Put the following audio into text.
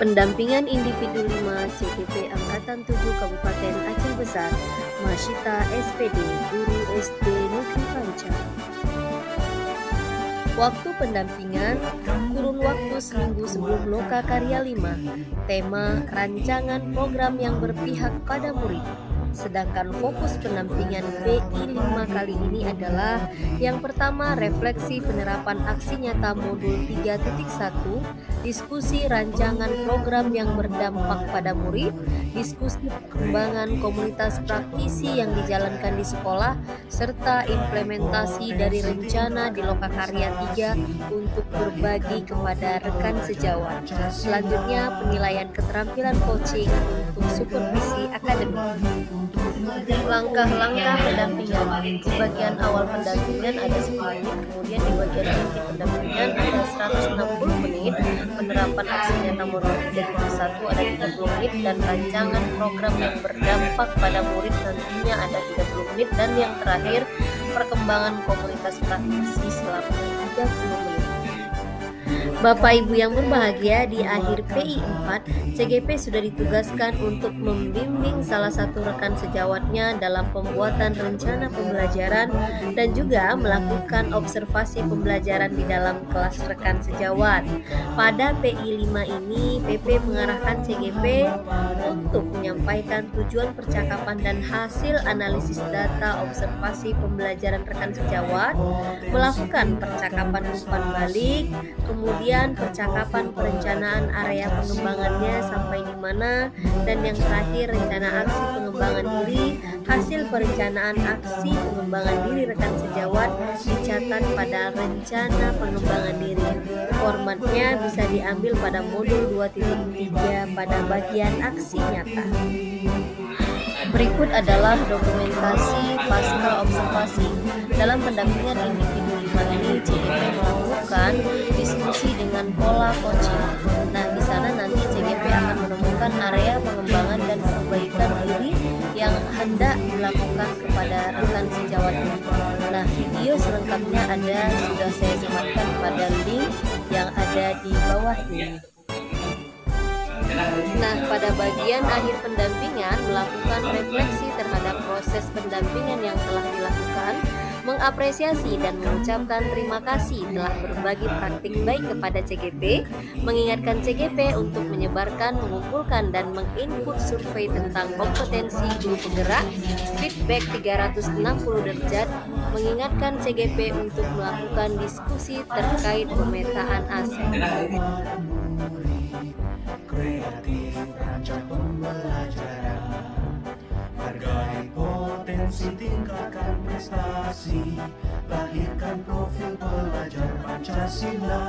Pendampingan Individu 5 CGP Angkatan 7 Kabupaten Aceh Besar, Masyita SPD, Guru SD Negeri Panca. Waktu pendampingan, kurun waktu seminggu sebelum Loka Karya 5. Tema, rancangan program yang berpihak pada murid. Sedangkan fokus pendampingan PI 5 kali ini adalah yang pertama, refleksi penerapan aksi nyata modul 3.1, diskusi rancangan program yang berdampak pada murid, diskusi perkembangan komunitas praktisi yang dijalankan di sekolah, serta implementasi dari rencana di Loka Karya 3 untuk berbagi kepada rekan sejawat. Selanjutnya, penilaian keterampilan coaching untuk supervisi akademik. Langkah-langkah pendampingan. Di bagian awal pendampingan ada 10 menit, kemudian di bagian inti pendampingan ada 160 menit, penerapan aksi nyata modul 3.1 ada 30 menit, dan rancangan program yang berdampak pada murid nantinya ada 30 menit, dan yang terakhir perkembangan komunitas praktisi selama 30 menit. Bapak Ibu yang berbahagia, di akhir PI 4, CGP sudah ditugaskan untuk membimbing salah satu rekan sejawatnya dalam pembuatan rencana pembelajaran dan juga melakukan observasi pembelajaran di dalam kelas rekan sejawat. Pada PI 5 ini, PP mengarahkan CGP untuk menyampaikan tujuan percakapan dan hasil analisis data observasi pembelajaran rekan sejawat, melakukan percakapan umpan balik, kemudian percakapan perencanaan area pengembangannya sampai di mana, dan yang terakhir rencana aksi pengembangan diri. Hasil perencanaan aksi pengembangan diri rekan sejawat dicatat pada rencana pengembangan diri. Formatnya bisa diambil pada modul 2.3 pada bagian aksi nyata. Berikut adalah dokumentasi pasca observasi. Dalam pendampingan individu 5 ini, CGP melakukan diskusi dengan pola coaching. Nah, di sana nanti CGP akan menemukan area pengembangan dan perbaikan diri yang hendak dilakukan kepada rekan sejawatnya. Nah, video selengkapnya sudah saya sematkan pada link yang ada di bawah ini. Nah, pada bagian akhir pendampingan, melakukan refleksi terhadap proses pendampingan yang telah dilakukan, mengapresiasi dan mengucapkan terima kasih telah berbagi praktik baik kepada CGP, mengingatkan CGP untuk menyebarkan, mengumpulkan, dan menginput survei tentang kompetensi guru penggerak, feedback 360 derajat, mengingatkan CGP untuk melakukan diskusi terkait pemetaan aset. Kreatif rancang pembelajaran, hargai potensi, tingkatkan prestasi, lahirkan profil pelajar Pancasila.